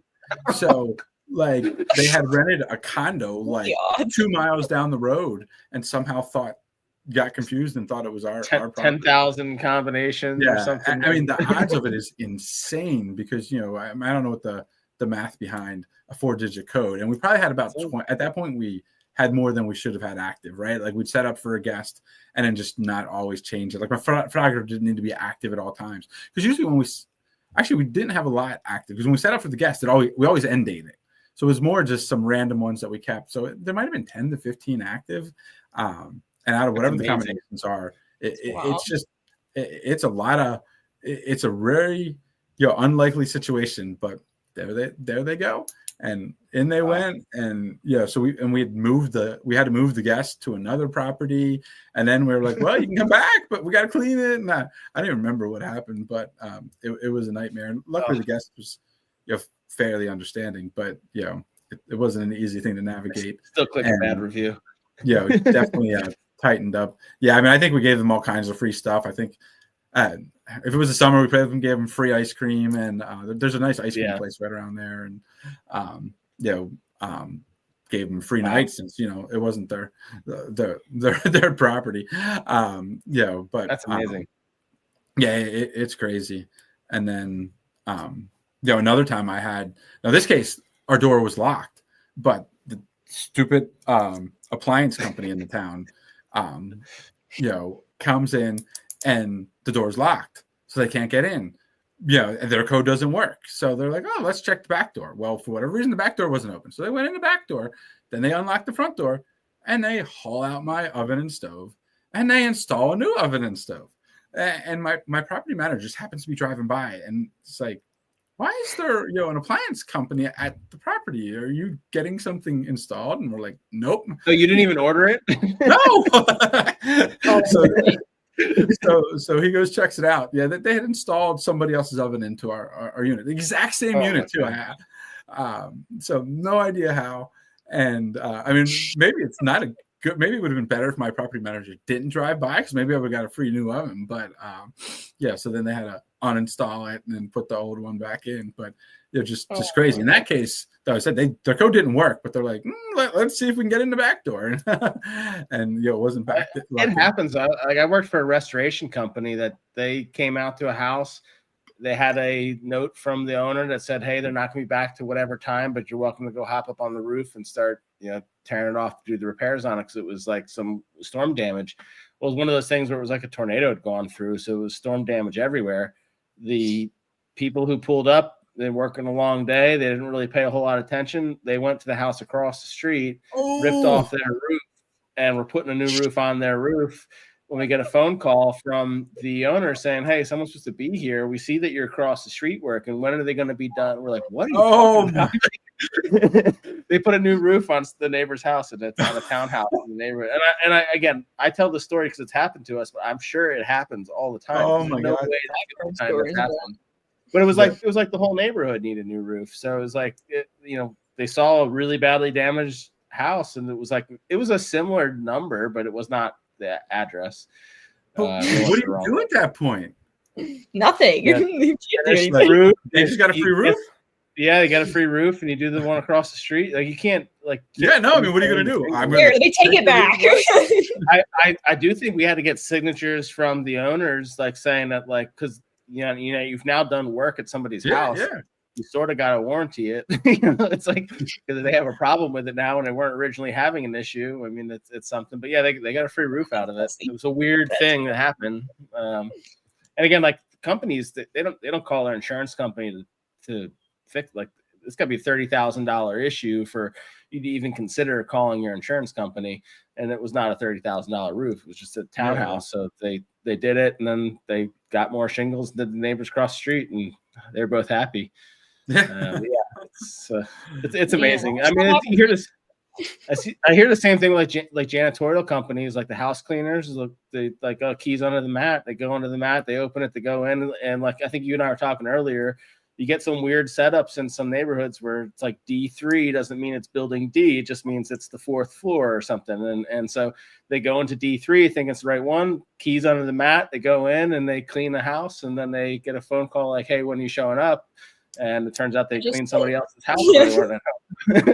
Speaker 2: So like they had rented a condo like 2 miles down the road, and somehow got confused and thought it was our
Speaker 1: 10,000 combinations or something.
Speaker 2: I mean, the odds of it is insane because, I don't know what the math behind a 4-digit code. And we probably had about 20, at that point, we had more than we should have had active, right? Like we'd set up for a guest and then just not always change it. Like my photographer didn't need to be active at all times. Because usually when we didn't have a lot active because when we set up for the guest, we always end date it. So it was more just some random ones that we kept. So there might've been 10 to 15 active. And out of whatever the combinations are, it's a lot of, it's a very, unlikely situation, but there they go. And in they went, and so we had we had to move the guest to another property, and then we were like, well, you can come back, but we got to clean it. And I don't even remember what happened, but it was a nightmare. And luckily the guest was fairly understanding, but it wasn't an easy thing to navigate.
Speaker 1: Still click a bad review.
Speaker 2: Definitely tightened up. Yeah, I mean, I think we gave them all kinds of free stuff. I think if it was the summer, we probably gave them free ice cream, and there's a nice ice cream place right around there, and gave them free nights since it wasn't their property. But
Speaker 1: that's amazing.
Speaker 2: It's crazy. And then another time this case our door was locked, but the stupid appliance company in the town comes in and the door's locked, so they can't get in. And their code doesn't work. So they're like, oh, let's check the back door. Well, for whatever reason, the back door wasn't open. So they went in the back door, then they unlocked the front door, and they haul out my oven and stove, and they install a new oven and stove. And my property manager just happens to be driving by, and it's like, why is there an appliance company at the property? Are you getting something installed? And we're like, nope.
Speaker 1: So you didn't even order it?
Speaker 2: No. So he goes, checks it out. Yeah, they had installed somebody else's oven into our unit, the exact same unit too. So no idea how. And I mean, maybe it's not a good. Maybe it would have been better if my property manager didn't drive by, because maybe I would have got a free new oven. But so then they had to uninstall it and then put the old one back in. But just crazy. In that case, though, I said their code didn't work, but they're like, let's see if we can get in the back door. And it wasn't back.
Speaker 1: It happens. I worked for a restoration company that they came out to a house. They had a note from the owner that said, hey, they're not going to be back to whatever time, but you're welcome to go hop up on the roof and start, tearing it off to do the repairs on it, because it was like some storm damage. Well, it was one of those things where it was like a tornado had gone through, so it was storm damage everywhere. The people who pulled up, they're working a long day. They didn't really pay a whole lot of attention. They went to the house across the street, ripped off their roof, and were putting a new roof on their roof. When we get a phone call from the owner saying, hey, someone's supposed to be here. We see that you're across the street working. When are they going to be done? We're like, what are you talking about? They put a new roof on the neighbor's house, and it's on a townhouse in the neighborhood. And I tell the story because it's happened to us, but I'm sure it happens all the time.
Speaker 2: Oh my God.
Speaker 1: But it was like the whole neighborhood needed a new roof. So it was like, they saw a really badly damaged house, and it was a similar number, but it was not the address.
Speaker 2: What do you do at that point?
Speaker 3: Nothing.
Speaker 1: Yeah.
Speaker 2: They just got a free roof.
Speaker 1: Yeah, they got a free roof, and you do the one across the street. Like, you can't
Speaker 2: I mean, what are you gonna do?
Speaker 3: Here, they take it back.
Speaker 1: I do think we had to get signatures from the owners, like saying that, like, because you've now done work at somebody's house. Yeah. You sort of got to warranty it. It's like, because they have a problem with it now, and they weren't originally having an issue. I mean, it's something. But yeah, they got a free roof out of it. It was a weird thing that happened. And again, like, companies, they don't call their insurance company to fix. Like, it's got to be a $30,000 issue for you to even consider calling your insurance company. And it was not a $30,000 roof. It was just a townhouse. So they did it, and then they got more shingles than the neighbors across the street, and they're both happy. It's amazing. Yeah. I mean, you hear this. I hear the same thing with like janitorial companies, like the house cleaners. Look, they keys under the mat. They go under the mat. They open it. They go in, and like I think you and I were talking earlier, you get some weird setups in some neighborhoods where it's like D3 doesn't mean it's building D. It just means it's the 4th floor or something. And so they go into D3, think it's the right one, keys under the mat. They go in and they clean the house, and then they get a phone call like, hey, when are you showing up? And it turns out they cleaned somebody else's house. Yeah. They weren't at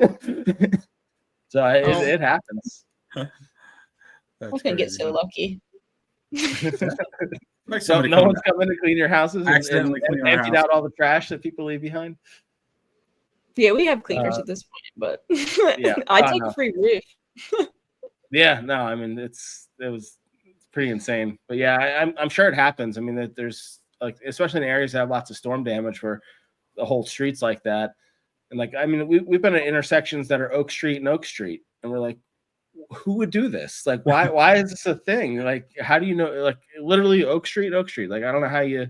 Speaker 1: home. So it happens.
Speaker 3: I was going to get so lucky.
Speaker 1: Like no one's coming to clean your houses and emptied out all the trash that people leave behind.
Speaker 3: Yeah, we have cleaners at this point, but I take a free roof.
Speaker 1: Yeah, no, I mean it was pretty insane, but yeah, I'm sure it happens. I mean, that there's like, especially in areas that have lots of storm damage where the whole street's like that, and like, I mean, we've been at intersections that are Oak Street and Oak Street, and we're like, who would do this? Like, why is this a thing? Like, how do you know? Like, literally Oak Street. Like, I don't know how you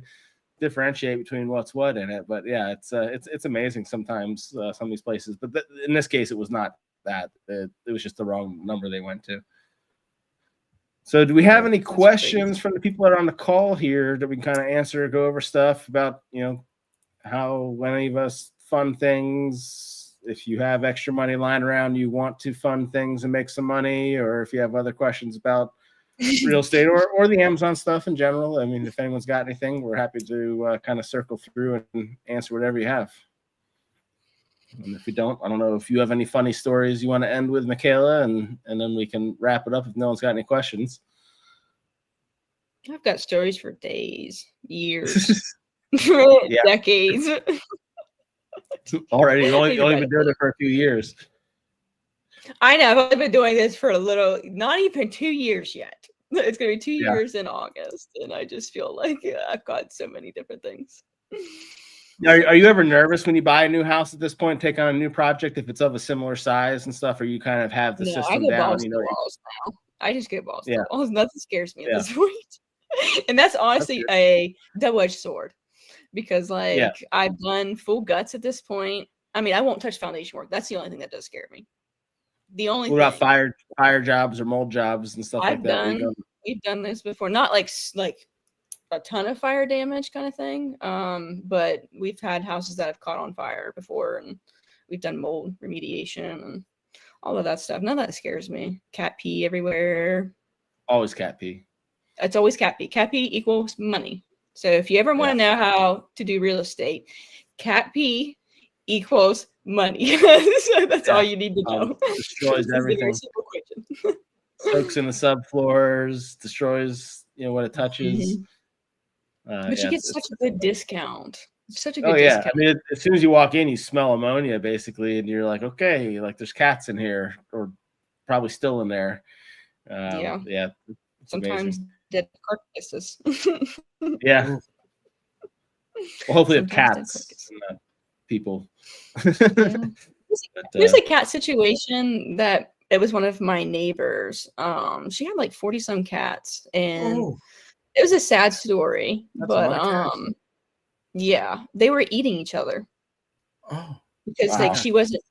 Speaker 1: differentiate between what's what in it. But yeah, it's amazing sometimes some of these places. But in this case, it was not that. It was just the wrong number they went to. So do we have any questions from the people that are on the call here that we can kind of answer, go over stuff about, how any of us fund things? If you have extra money lying around, you want to fund things and make some money, or if you have other questions about real estate or the Amazon stuff in general. I mean, if anyone's got anything, we're happy to kind of circle through and answer whatever you have. And if we don't, I don't know if you have any funny stories you want to end with, Makayla, and then we can wrap it up if no one's got any questions.
Speaker 3: I've got stories for days, years, decades.
Speaker 1: Already, you've only been doing it for a few years.
Speaker 3: I know. I've only been doing this for not even 2 years yet. It's going to be 2 years in August. And I just feel like I've got so many different things.
Speaker 1: Are you ever nervous when you buy a new house at this point, take on a new project, if it's of a similar size and stuff, or you kind of have the system
Speaker 3: I get
Speaker 1: down?
Speaker 3: balls to walls now. I just get balls to walls. Nothing scares me at this point. And that's honestly a double-edged sword, because I've done full guts at this point. I mean, I won't touch foundation work. That's the only thing that does scare me. The only
Speaker 1: what about fire jobs or mold jobs and stuff like that?
Speaker 3: We've done this before, not like a ton of fire damage kind of thing. But we've had houses that have caught on fire before, and we've done mold remediation and all of that stuff. None of that scares me. Cat pee everywhere.
Speaker 1: Always cat pee. It's
Speaker 3: always cat pee. Cat pee equals money. So if you ever want to know how to do real estate, cat pee equals money. So that's all you need to know.
Speaker 1: Destroys everything. Soaks in the subfloors, destroys what it touches.
Speaker 3: But you get such a good discount. Such a good discount.
Speaker 1: I mean, as soon as you walk in, you smell ammonia basically, and you're like, okay, like there's cats in here, or probably still in there.
Speaker 3: Sometimes dead carcasses.
Speaker 1: Yeah. Well, hopefully it's cats, not people.
Speaker 3: There's a cat situation that it was one of my neighbors. She had like 40 some cats, and it was a sad story. But they were eating each other.
Speaker 2: Oh,
Speaker 3: because she wasn't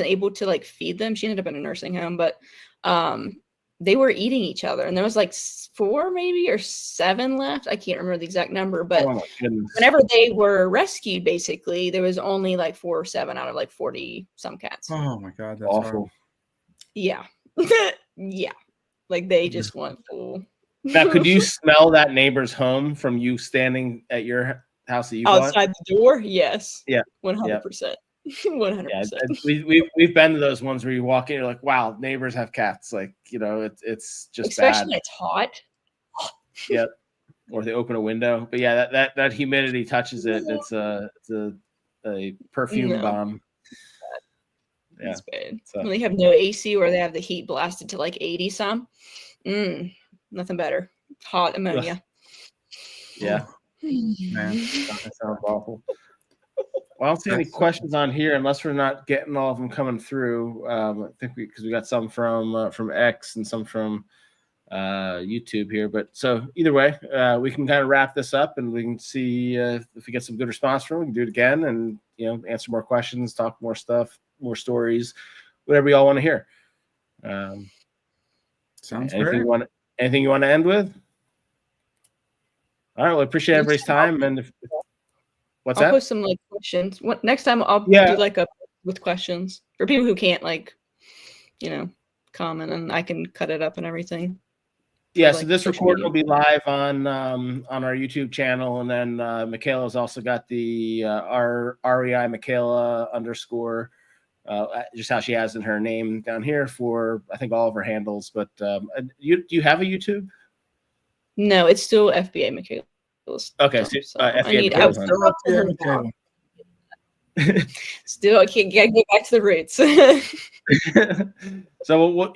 Speaker 3: able to feed them. She ended up in a nursing home, but they were eating each other, and there was 4 maybe or 7 left. I can't remember the exact number, but whenever they were rescued, basically there was only 4 or 7 out of 40 some cats.
Speaker 2: Oh my God, that's
Speaker 1: awful.
Speaker 2: Horrible.
Speaker 3: Yeah. Yeah. They just went full.
Speaker 1: Now, could you smell that neighbor's home from you standing at your house that you
Speaker 3: outside
Speaker 1: bought?
Speaker 3: The door? Yes.
Speaker 1: Yeah.
Speaker 3: 100%. 100%.
Speaker 1: Yeah, we've been to those ones where you walk in, you're like, wow, neighbors have cats. It's just
Speaker 3: especially
Speaker 1: bad.
Speaker 3: When it's hot.
Speaker 1: Yeah. Or they open a window. But yeah, that humidity touches it. It's a perfume bomb. Yeah.
Speaker 3: It's bad. When they have no AC, or they have the heat blasted to 80 some. Nothing better. Hot ammonia.
Speaker 1: Yeah.
Speaker 2: Man,
Speaker 1: that sounds awful. Well, I don't see any questions on here unless we're not getting all of them coming through. I think because we got some from X and some from YouTube here. But so either way, we can kind of wrap this up, and we can see if we get some good response from it. We can do it again, and answer more questions, talk more stuff, more stories, whatever you all want to hear.
Speaker 2: Sounds
Speaker 1: anything
Speaker 2: great.
Speaker 1: Anything you want to end with? All right. Well, I appreciate everybody's time. And
Speaker 3: I'll post some questions. Next time I'll do a with questions for people who can't comment, and I can cut it up and everything.
Speaker 1: Yeah. So this recording will be live on our YouTube channel, and then Makayla's also got the REI Makayla _ just how she has in her name down here for I think all of her handles. But do you have a YouTube?
Speaker 3: No, it's still FBA Makayla.
Speaker 1: Okay, so
Speaker 3: FBA Still, I can't get back to the roots.
Speaker 1: So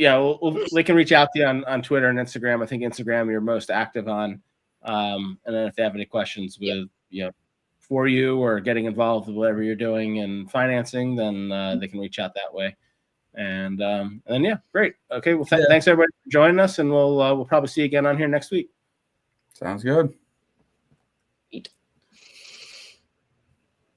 Speaker 1: they can reach out to you on Twitter and Instagram. I think Instagram you're most active on. And then if they have any questions with for you or getting involved with whatever you're doing and financing, then they can reach out that way. And then great. Okay, well thanks everybody for joining us, and we'll probably see you again on here next week.
Speaker 2: Sounds good.